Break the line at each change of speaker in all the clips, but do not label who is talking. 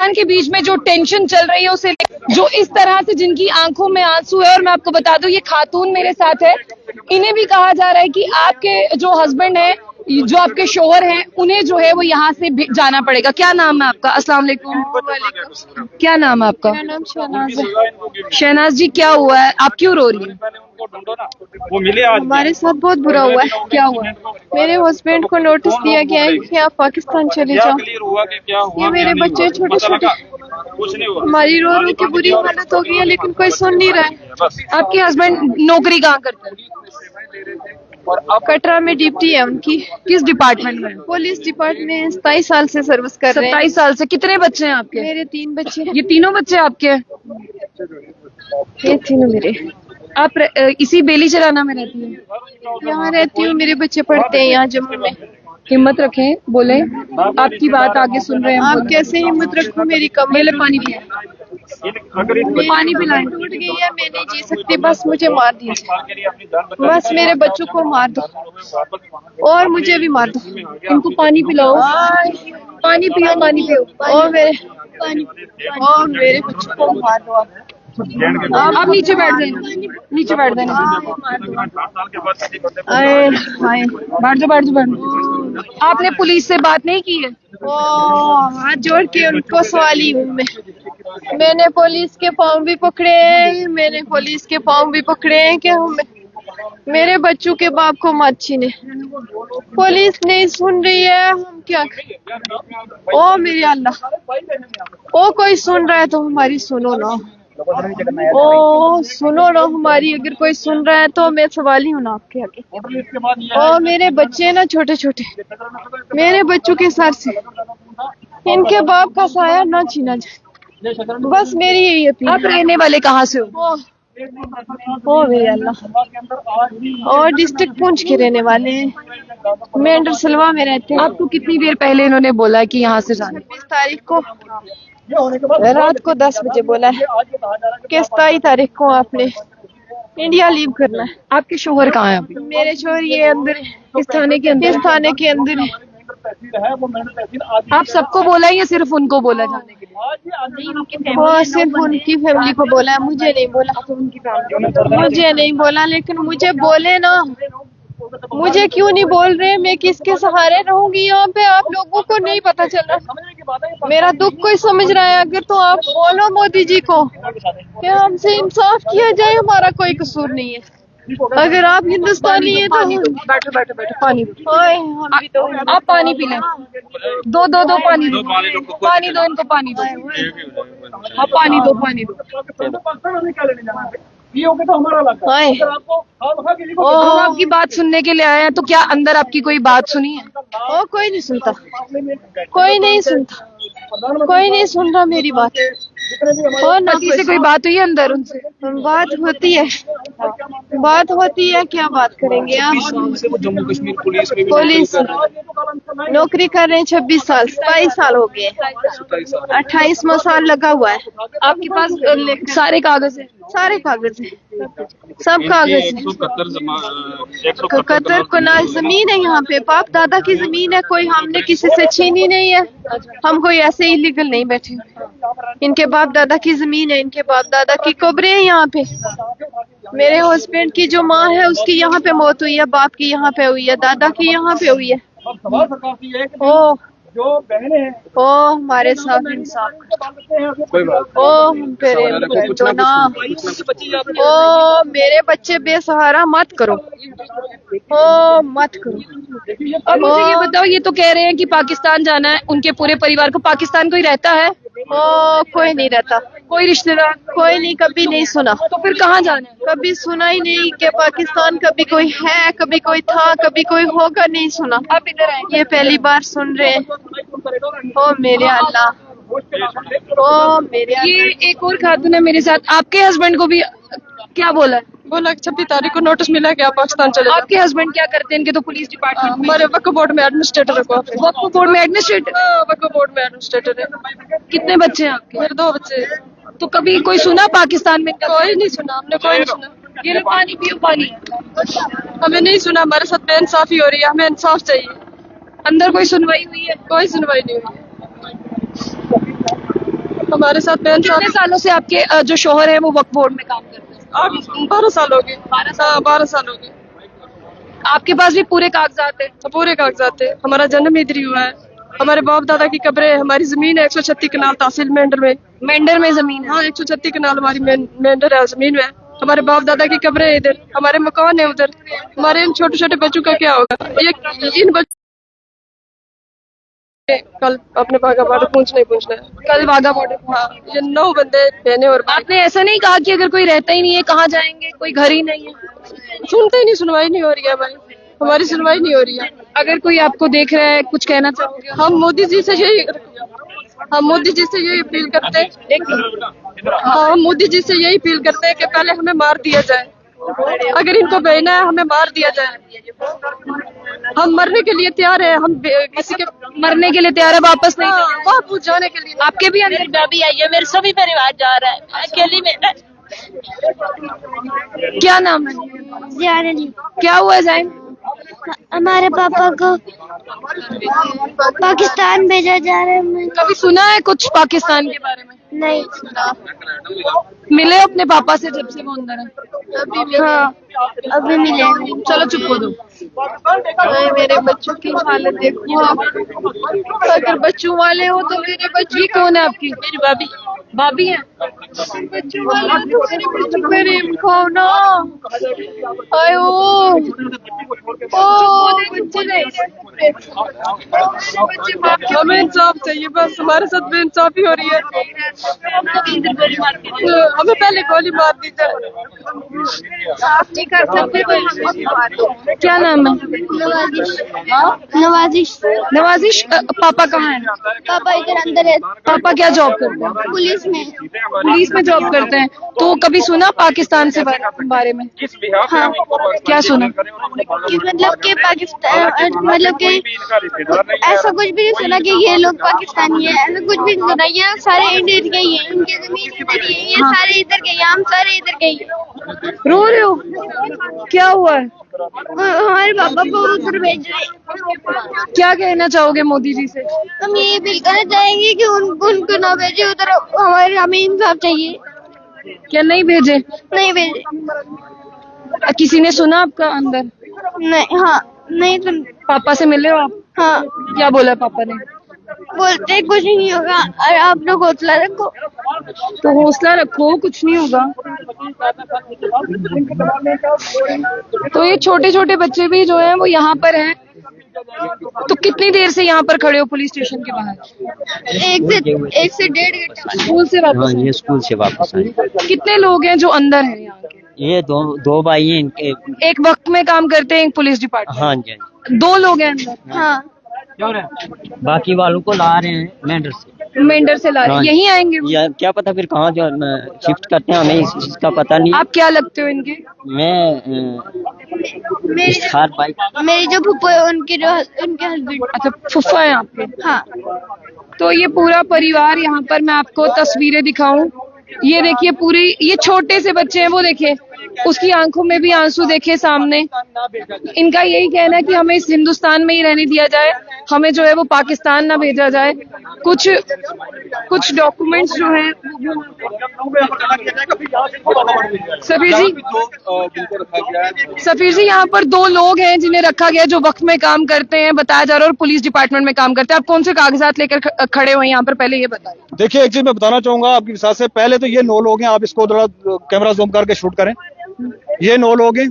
पाकिस्तान के बीच में जो टेंशन चल रही है उसे जो इस तरह से जिनकी आंखों में आंसू है। और मैं आपको बता दूं, ये खातून मेरे साथ है, इन्हें भी कहा जा रहा है कि आपके जो हस्बैंड है, जो आपके शोहर हैं, उन्हें जो है वो यहाँ से जाना पड़ेगा। क्या नाम है आपका? अस्सलाम वालेकुम। क्या नाम है आपका?
मेरा नाम शहनाज है।
शहनाज जी, क्या हुआ है? आप क्यों रो रही हैं?
वो मिले आज
हमारे साथ बहुत बुरा हुआ है।
क्या हुआ है?
मेरे हस्बैंड को नोटिस दिया गया है कि आप पाकिस्तान चले
क्या
जाओ।
क्लियर हुआ कि क्या हुआ?
ये मेरे बच्चे छोटे छोटे,
कुछ नहीं हुआ।
हमारी रो रो के बुरी हालत हो गई है, लेकिन कोई सुन नहीं रहा है।
बस
आपके हस्बैंड नौकरी कहाँ करते हैं?
कटरा में ड्यूटी है उनकी,
किस डिपार्टमेंट में?
पुलिस डिपार्टमेंट में 27 साल से सर्विस कर रहे हैं।
27 साल से। कितने बच्चे हैं आपके?
मेरे 3 बच्चे हैं।
ये तीनों बच्चे आपके हैं?
ये तीनों मेरे।
आप इसी बेली चराना में रहती हैं?
यहाँ रहती हूँ, मेरे बच्चे पढ़ते हैं यहाँ जम्मू में।
हिम्मत रखें, बोले, आपकी बात आगे सुन रहे हैं।
आप कैसे हिम्मत रखो, मेरी कमर
पानी पिए, पानी पिलाएं।
टूट गई है, मैं नहीं जी सकती, बस मुझे मार दिया, बस मेरे बच्चों को मार दो और मुझे भी मार दो।
इनको पानी पिलाओ, पानी पियो, पानी पियो।
और मेरे बच्चों को मार दो
आप नीचे बैठ जाए, नीचे बैठ जाए, बैठ जाओ, बैठ जाओ। आपने पुलिस से बात नहीं की है?
हाथ जोड़ के उनको सवाली हूँ मैंने पुलिस के पाँव भी पकड़े हैं, मैंने पुलिस के पाँव भी पकड़े हैं कि हम मेरे बच्चों के बाप को मत छीने। पुलिस नहीं सुन रही है, हम क्या करें? ओ मेरे अल्लाह, ओ कोई सुन रहा है तो हमारी सुनो ना, ओ सुनो ना हमारी, अगर कोई सुन रहा है तो मैं सवाली हूँ ना आपके आगे। ओ मेरे बच्चे ना छोटे छोटे, मेरे बच्चों के सर से इनके बाप का साया ना छीना जाए, बस मेरी यही अपील।
आप रहने वाले कहाँ से हो?
ओ मेरे अल्लाह, और डिस्ट्रिक्ट पुंछ के रहने वाले हैं, मेंढर सलवा में रहते हैं।
आपको कितनी देर पहले इन्होंने बोला कि यहाँ से जाना?
20 तारीख को रात को 10 बजे बोला है कि 27 तारीख को आपने इंडिया लीव करना है।
आपके शोहर कहाँ हैं अभी?
मेरे शोहर ये अंदर है,
इस थाने के अंदर?
इस थाने के अंदर है।
आप सबको बोला है या सिर्फ उनको बोला जाने के लिए?
वो सिर्फ उनकी फैमिली को बोला है, मुझे नहीं बोला। मुझे नहीं बोला, लेकिन मुझे बोले ना, मुझे क्यों नहीं बोल रहे? मैं किसके सहारे रहूंगी यहाँ पे? आप लोगों को नहीं पता चल रहा, मेरा दुख कोई समझ रहा है? अगर तो आप बोलो मोदी जी को कि हमसे इंसाफ किया जाए, हमारा कोई कसूर नहीं है। अगर आप हिंदुस्तानी है तो
बैठो बैठो बैठो, पानी
हम भी तो।
आप पानी पी लें, दो दो दो पानी दो, पानी दो इनको, पानी दो, आप पानी दो, पानी दो।
हाय,
हम आपकी बात सुनने के लिए आए हैं, तो क्या अंदर आपकी कोई बात सुनी है?
ओ कोई नहीं सुनता, कोई नहीं सुनता, कोई नहीं सुन रहा मेरी बात। और ना
पति से कोई बात हुई है अंदर उनसे?
बात होती है, बात होती है, क्या बात करेंगे आप?
जम्मू कश्मीर
पुलिस नौकरी कर रहे हैं 26 साल, 27 साल हो गए, 28वां साल लगा हुआ है।
आपके पास सारे कागज है?
सारे कागज है, सब कागज है। 71 कनाल जमीन है यहाँ पे, बाप दादा की जमीन है, कोई हमने किसी से छीनी नहीं है। हम कोई ऐसे इलीगल नहीं बैठे, इनके बाप दादा की जमीन है, इनके बाप दादा की कब्रें हैं यहाँ पे। मेरे हस्बैंड की जो माँ है उसकी यहाँ पे मौत हुई है, बाप की यहाँ पे हुई है, दादा की यहाँ पे हुई है। ओ
जो बहने हैं
ओ हमारे साथ इंसाफ
कोई बात
ओ हम प्रेम कर दो ना। ओ मेरे बच्चे बेसहारा मत करो, ओ मत करो।
अब मुझे ये बताओ, ये तो कह रहे हैं कि पाकिस्तान जाना है उनके पूरे परिवार को। पाकिस्तान कोई रहता है?
ओ कोई नहीं रहता,
कोई रिश्तेदार?
कोई नहीं, कभी नहीं सुना।
तो फिर कहाँ जाना है?
कभी सुना ही नहीं कि पाकिस्तान कभी कोई है, कभी कोई था, कभी कोई होगा, नहीं सुना।
आप इधर आए,
ये पहली बार सुन रहे हैं। ओ मेरे अल्लाह, ओ मेरे
ये एक और खातून है मेरे साथ, आपके हस्बैंड को भी क्या बोला?
बोला 26 तारीख को नोटिस मिला कि आप पाकिस्तान चले जाओ।
आपके हस्बैंड क्या करते हैं? इनके तो पुलिस डिपार्टमेंट में।
हमारे वक्फ बोर्ड में एडमिनिस्ट्रेटर है।
वक्फ बोर्ड में एडमिनिस्ट्रेटर?
वक्फ बोर्ड में एडमिनिस्ट्रेटर है।
कितने बच्चे हैं आपके?
मेरे 2 बच्चे।
तो कभी कोई सुना पाकिस्तान में?
कोई नहीं सुना, हमने कोई नहीं सुना।
ये लो पानी पियो, पानी।
हमें नहीं सुना, हमारे साथ बेइंसाफी हो रही है, हमें इंसाफ चाहिए।
अंदर कोई सुनवाई हुई है?
कोई सुनवाई नहीं हुई। हमारे साथ
कितने सालों से आपके जो शोहर है वो वक्फ बोर्ड में काम करते हैं?
12 साल हो गए। 12 साल हो गए।
आपके पास भी पूरे कागजात है?
पूरे कागजात है। हमारा जन्म इधर ही हुआ है। हमारे बाप दादा की कब्रें, हमारी जमीन है 136 कनाल तहसील मेंढर में।
मेंढर में जमीन है?
हाँ 136 कनाल हमारी मेंढर है, जमीन है। हमारे बाप दादा की कब्रें है इधर, हमारे मकान है उधर। हमारे इन छोटे छोटे बच्चों का क्या होगा? ये इन बच्चों कल अपने बाघा बॉर्डर पहुंचना है।
कल वाघा बॉर्डर?
हाँ, ये 9 बंदे बहने और भाई।
आपने ऐसा नहीं कहा कि अगर कोई रहता ही नहीं है कहाँ जाएंगे, कोई घर ही नहीं है?
सुनते ही नहीं, सुनवाई नहीं हो रही है हमारी सुनवाई नहीं हो रही है।
अगर कोई आपको देख रहा है, कुछ कहना चाहोगे?
हम मोदी जी से यही अपील करते हैं। हाँ, हम मोदी जी से यही अपील करते हैं कि पहले हमें मार दिया जाए। अगर इनको बहना है हमें मार दिया जाए। हम मरने के लिए तैयार है। हम किसी के
मरने के लिए तैयार है, वापस नहीं जाना?
वापस जाने के लिए।
आपके भी अंदर
भाभी आई है, मेरे सभी परिवार जा रहा है, अकेली में।
क्या नाम है?
ज़ियान अली।
क्या हुआ जैन?
हमारे पापा को पाकिस्तान भेजा जा रहा है।
कभी सुना है कुछ पाकिस्तान के बारे में?
नहीं।
मिले अपने पापा से जब से वो अंदर है?
हाँ, अभी मिले।
चलो चुप हो दो।
मेरे बच्चों की हालत देखो आप। अगर बच्चों वाले हो तो मेरे बच्चे।
ये कौन है आपकी?
मेरी भाभी
भाभी है?
बच्चों वाले हो तो मेरे बच्चों को करीब खाओ ना। आयो हमें इंसाफ चाहिए, बस हमारे साथ बेइंसाफी हो रही है। हमें पहले गोली मार दी जाए।
आप नहीं कर सकते।
क्या नाम है?
नवाजिश।
नवाजिश। पापा कहाँ है?
पापा इधर अंदर है,
पापा क्या जॉब करते हैं?
पुलिस में।
पुलिस में जॉब करते हैं। तो कभी सुना पाकिस्तान से बारे में?
हाँ।
क्या सुना?
कि मतलब कि पाकिस्तान, मतलब कि ऐसा कुछ भी नहीं सुना कि ये लोग पाकिस्तानी है। ऐसा कुछ भी नहीं सुना। ये सारे इंडियन के ही हैं, इनकी जमीन इधर ही है, ये सारे इधर के, हम सारे इधर के ही।
रो रहे हो? क्या हुआ है?
हमारे पापा को उधर भेज रहे।
क्या कहना चाहोगे मोदी जी से?
हम ये अपील करना चाहेंगे कि उनको ना भेजे उधर। हमें इंसाफ चाहिए।
क्या नहीं भेजे?
नहीं भेजे।
किसी ने सुना आपका अंदर?
नहीं। हाँ, नहीं सुन।
पापा से मिले हो आप?
हाँ,
क्या बोला पापा ने?
बोलते कुछ नहीं होगा और आप लोग हौसला रखो।
तो हौसला रखो, कुछ नहीं होगा। तो ये छोटे छोटे बच्चे भी जो हैं वो यहाँ पर हैं। तो कितनी देर से यहाँ पर खड़े हो पुलिस स्टेशन के बाहर?
1 से 1.5 घंटे।
स्कूल से वापस?
हाँ, ये स्कूल से वापस आए।
कितने लोग हैं जो अंदर हैं यहाँ के?
ये दो भाई हैं इनके।
एक वक्त में काम करते हैं, एक पुलिस डिपार्टमेंट?
हाँ जी।
2 लोग हैं अंदर?
हाँ,
बाकी वालों को ला रहे हैं मेंढर से।
मेंढर से ला रहे हैं?
हाँ।
यहीं आएंगे वो?
या क्या पता फिर कहाँ जो शिफ्ट करते हैं, हमें इस चीज का पता नहीं।
आप क्या लगते हो इनके?
मैं इश्तिहार भाई।
मेरी जो फूफो है उनके हस्बैंड।
अच्छा, फुफ्फा है आपके?
हाँ।
तो ये पूरा परिवार यहाँ पर, मैं आपको तस्वीरें दिखाऊं। ये देखिए पूरी, ये छोटे से बच्चे हैं, वो देखिए उसकी आंखों में भी आंसू देखे सामने। इनका यही कहना है कि हमें इस हिंदुस्तान में ही रहने दिया जाए, हमें जो है वो पाकिस्तान ना भेजा जाए। कुछ डॉक्यूमेंट्स जो हैं। सफीर जी यहाँ पर 2 लोग हैं जिन्हें रखा गया, जो वक्त में काम करते हैं बताया जा रहा है, और पुलिस डिपार्टमेंट में काम करते हैं। आप कौन से कागजात लेकर खड़े हुए हैं यहाँ पर, पहले ये बताइए।
देखिए, एक चीज मैं बताना चाहूंगा आपकी विश्वास से। पहले तो ये 9 लोग हैं, आप इसको थोड़ा कैमरा जूम करके शूट करें। ये 9 लोग हैं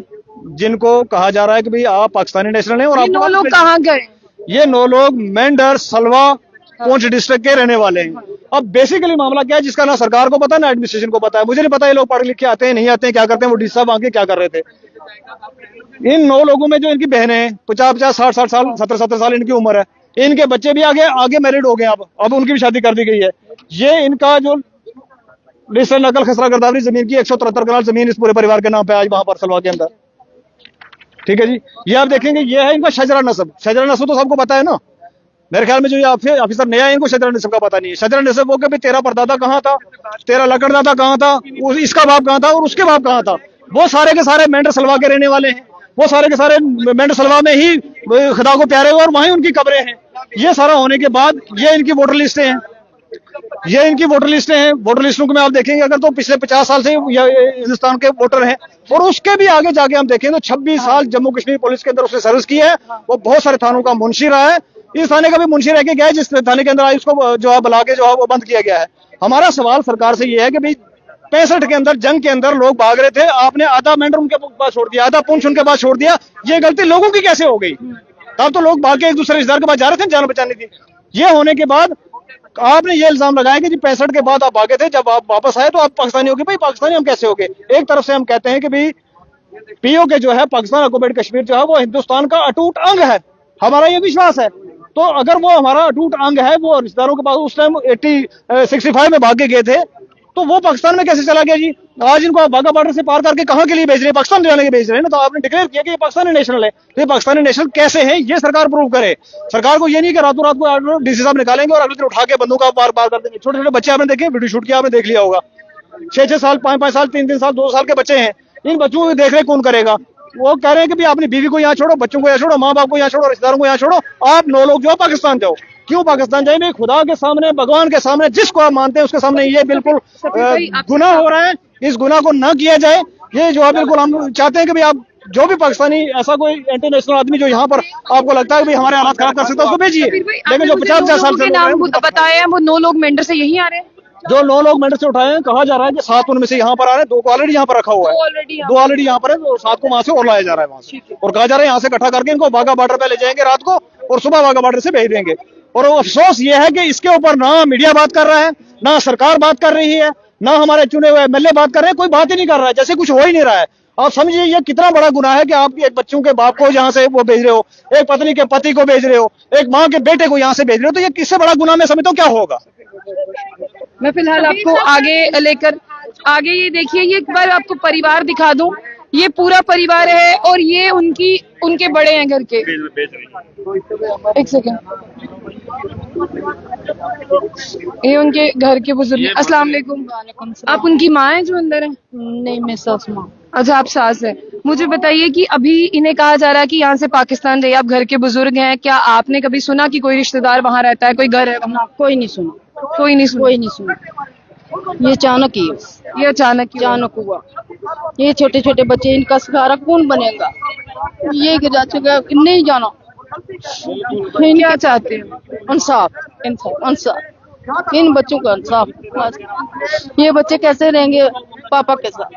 जिनको कहा जा रहा है कि भाई आप पाकिस्तानी नेशनल हैं। और
ये 9 लोग कहाँ गए?
ये 9 लोग मेंढर सलवा पुंछ डिस्ट्रिक्ट के रहने वाले हैं। अब बेसिकली मामला क्या है, जिसका ना सरकार को पता है ना एडमिनिस्ट्रेशन को पता है। मुझे नहीं पता ये लोग पढ़ लिख के आते हैं नहीं आते हैं, क्या करते हैं। वो डी साहब आके क्या कर रहे थे। इन 9 लोगों में जो इनकी बहनें हैं 50-50, 60-60 साल, 17-17 साल इनकी उम्र है। इनके बच्चे भी आगे मैरिड हो गए। अब उनकी भी शादी कर दी गई है। ये इनका जो लिस्टर नकल खसरा गर्दावरी जमीन की 173 कनाल जमीन इस पूरे परिवार के नाम पे आज वहां पर सलवा के अंदर। ठीक है जी, ये आप देखेंगे, ये है इनका शजरा नस्ब। शजरा नस्ब तो सबको पता है ना। मेरे ख्याल में जो ये ऑफिसर नया है, इनको शजरा नस्ब का पता नहीं है। शजरा नस्ब वो कि तेरा परदादा कहाँ था, तेरा लकड़दादा कहाँ था, इसका बाप कहाँ था और उसके बाप कहाँ था। वो सारे के सारे मेंढर सलवा के रहने वाले हैं। वो सारे के सारे मेंढर सलवा में ही खुदा को प्यारे हुए और वहीं उनकी कब्रें हैं। ये सारा होने के बाद ये इनकी वोटर लिस्टें हैं। ये इनकी वोटर लिस्टें हैं। वोटर लिस्टों को में आप देखेंगे अगर तो पिछले 50 साल से हिंदुस्तान के वोटर हैं, और उसके भी आगे जाके हम देखें तो 26 साल जम्मू कश्मीर पुलिस के अंदर उसने सर्विस की है। वो बहुत सारे थानों का मुंशी रहा है। इस थाने का भी मुंशी रह के गया है जिस थाने के अंदर आज उसको जो है बुला के जो है वो बंद किया गया है। हमारा सवाल सरकार से ये है कि भाई 65 के अंदर जंग के अंदर लोग भाग रहे थे, आपने आधा मेंढर उनके पास छोड़ दिया, आधा पुंछ उनके पास छोड़ दिया। ये गलती लोगों की कैसे हो गई? तब तो लोग भाग के एक दूसरे रिश्तेदार के पास जा रहे थे जान बचाने की। ये होने के बाद आपने ये इल्जाम लगाया कि जी 65 के बाद आप भागे थे, जब आप वापस आए तो आप पाकिस्तानी हो गए। भाई पाकिस्तानी हम कैसे हो गए? एक तरफ से हम कहते हैं कि भाई पीओके जो है पाकिस्तान ऑक्युपाइड कश्मीर जो है वो हिंदुस्तान का अटूट अंग है, हमारा ये विश्वास है। तो अगर वो हमारा अटूट अंग है, वो रिश्तेदारों के पास उस टाइम 65 में भाग के गए थे, तो वो पाकिस्तान में कैसे चला गया जी? आज इनको आप वाघा बॉर्डर से पार करके कहां के लिए भेज रहे हैं? पाकिस्तान जाने के भेज रहे हैं ना। तो आपने डिक्लेयर किया कि ये पाकिस्तानी नेशनल है, तो ये पाकिस्तानी नेशनल कैसे है ये सरकार प्रूव करे। सरकार को ये नहीं कि रातों रात को डीसी साहब निकालेंगे और अगले दिन उठा के बंदूक पार कर देंगे। छोटे छोटे बच्चे आपने देखे, वीडियो शूट किया आपने देख लिया होगा, 6-6 साल 5-5 साल 3-3 साल 2 साल के बच्चे हैं। इन बच्चों को देख रेख कौन करेगा? वो कह रहे हैं कि भाई अपनी बीवी को यहाँ छोड़ो, बच्चों को यहाँ छोड़ो, माँ बाप को यहाँ छोड़ो, रिश्तेदारों को यहाँ छोड़ो, आप 9 लोग जो पाकिस्तान जाओ। क्यों पाकिस्तान जाए? नहीं, खुदा के सामने, भगवान के सामने, जिसको आप मानते हैं उसके सामने ये बिल्कुल गुनाह हो रहा है। इस गुनाह को ना किया जाए। ये जो है बिल्कुल हम चाहते हैं कि भाई आप जो भी पाकिस्तानी ऐसा कोई इंटरनेशनल आदमी जो यहाँ पर आपको लगता है कि भाई हमारे हालात खराब कर सकता है उसको भेजिए। लेकिन जो 50 साल से
नाम बताया है वो 9 लोग मेंढर से यही आ रहे हैं।
जो 9 लोग मेंढर से उठाए हैं, कहा जा रहा है कि 7 उनमें से यहाँ पर आ रहे हैं, 2 को ऑलरेडी यहाँ पर रखा हुआ है, 2 ऑलरेडी यहाँ पर है, तो 7 को वहां से और लाया जा रहा है वहां से। और कहा जा रहा है यहाँ से इकट्ठा करके इनको वाघा बॉर्डर पे ले जाएंगे रात को और सुबह वाघा बॉर्डर से भेज देंगे। और अफसोस ये है कि इसके ऊपर ना मीडिया बात कर रहा है, ना सरकार बात कर रही है, ना हमारे चुने हुए एमएलए बात कर रहे हैं। कोई बात ही नहीं कर रहा है, जैसे कुछ हो ही नहीं रहा है। आप समझिए ये कितना बड़ा गुनाह है कि आप एक बच्चों के बाप को यहाँ से वो भेज रहे हो, एक पत्नी के पति को भेज रहे हो, एक माँ के बेटे को यहाँ से भेज रहे हो। तो ये किससे बड़ा गुनाह मैं समझता हूँ क्या होगा।
मैं फिलहाल आपको आगे लेकर आगे ये देखिए, ये एक बार आपको परिवार दिखा दूं। ये पूरा परिवार है और ये उनके बड़े हैं घर के। एक सेकंड, ये उनके घर के बुजुर्ग। अस्सलाम वालेकुम। आप उनकी माँ हैं जो अंदर है?
नहीं, मैं सास माँ।
अच्छा, आप सास है। मुझे बताइए कि अभी इन्हें कहा जा रहा है कि यहाँ से पाकिस्तान जाइए, आप घर के बुजुर्ग हैं, क्या आपने कभी सुना कि कोई रिश्तेदार वहाँ रहता है, कोई घर है वहाँ?
कोई नहीं सुना,
कोई नहीं सुना।
कोई नहीं सुना। ये अचानक ही
ये
अचानक हुआ। ये छोटे छोटे बच्चे, इनका सहारा कौन बनेगा? ये गिरा चुका, नहीं जाना।
क्या चाहते हैं?
इंसाफ, इंसाफ, इंसाफ। इन बच्चों का इंसाफ बस। ये बच्चे कैसे रहेंगे पापा के साथ?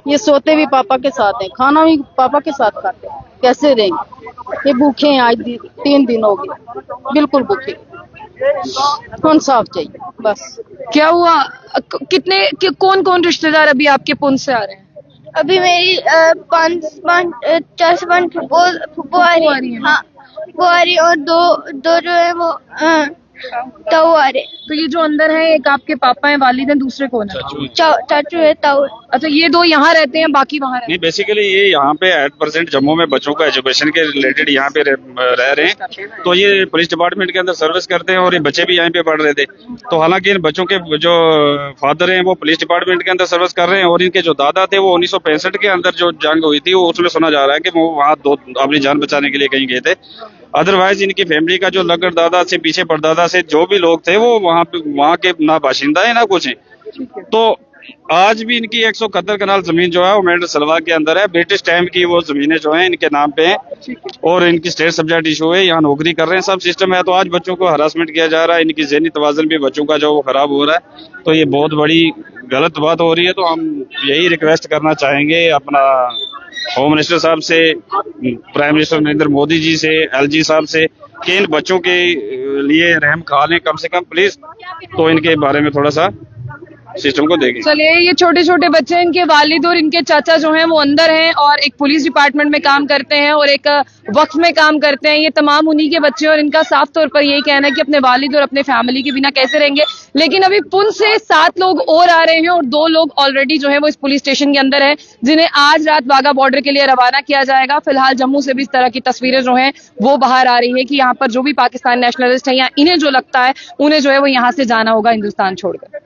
ये सोते भी पापा के साथ हैं, खाना भी पापा के साथ खाते हैं, कैसे रहेंगे? ये भूखे हैं, आज 3 दिन हो गए, बिल्कुल भूखे। इंसाफ चाहिए बस।
क्या हुआ? कौन कौन रिश्तेदार अभी आपके पुंछ से आ रहे हैं?
अभी मेरी 4 से 5 फुप्पो आ रही है। हाँ, वो आ रही है, और दो जो है वो ताऊ आ रहे।
तो ये जो अंदर है, एक आपके पापा हैं, वालिद हैं, दूसरे कौन है?
चाचू है, ताऊ।
अच्छा, ये 2 यहाँ रहते हैं, बाकी वहाँ रहते हैं?
नहीं, बेसिकली ये यहाँ पे एट परसेंट जम्मू में बच्चों को एजुकेशन के रिलेटेड यहाँ पे रह रहे हैं। तो ये पुलिस डिपार्टमेंट के अंदर सर्विस करते हैं और ये बच्चे भी यहाँ पे पढ़ रहे थे। तो हालांकि इन बच्चों के जो फादर हैं वो पुलिस डिपार्टमेंट के अंदर सर्विस कर रहे हैं, और इनके जो दादा थे वो 1965 के अंदर जो जंग हुई थी वो उसमें सुना जा रहा है कि वो वहाँ अपनी जान बचाने के लिए कहीं गए थे। अदरवाइज इनकी फैमिली का जो लगड़ दादा से पीछे परदादा से जो भी लोग थे वो वहाँ के ना बाशिंदा है ना कुछ है। तो आज भी इनकी 171 कनाल जमीन जो है वो मेंढर सलवा के अंदर है। ब्रिटिश टाइम की वो जमीनें जो हैं इनके नाम पे हैं और इनकी स्टेट सब्जेक्ट इशू है, यहाँ नौकरी कर रहे हैं, सब सिस्टम है। तो आज बच्चों को हरासमेंट किया जा रहा है, इनकी ज़हनी तवाज़ुन भी बच्चों का जो वो खराब हो रहा है। तो ये बहुत बड़ी गलत बात हो रही है। तो हम यही रिक्वेस्ट करना चाहेंगे अपना होम मिनिस्टर साहब से, प्राइम मिनिस्टर नरेंद्र मोदी जी से, एलजी साहब से, कि इन बच्चों के लिए रहम खा लें कम से कम प्लीज। तो इनके बारे में थोड़ा सा सिस्टम को देखें।
चलिए, ये छोटे छोटे बच्चे, इनके वालिद और इनके चाचा जो हैं वो अंदर हैं और एक पुलिस डिपार्टमेंट में काम करते हैं और एक वक्फ में काम करते हैं। ये तमाम उन्हीं के बच्चे और इनका साफ तौर पर यही कहना है कि अपने वालिद और अपने फैमिली के बिना कैसे रहेंगे। लेकिन अभी पुंछ से 7 लोग और आ रहे हैं और 2 लोग ऑलरेडी जो है वो इस पुलिस स्टेशन के अंदर है, जिन्हें आज रात वाघा बॉर्डर के लिए रवाना किया जाएगा। फिलहाल जम्मू से भी इस तरह की तस्वीरें जो हैं वो बाहर आ रही है कि यहाँ पर जो भी पाकिस्तान नेशनलिस्ट है या इन्हें जो लगता है उन्हें जो है वो यहाँ से जाना होगा हिंदुस्तान छोड़कर।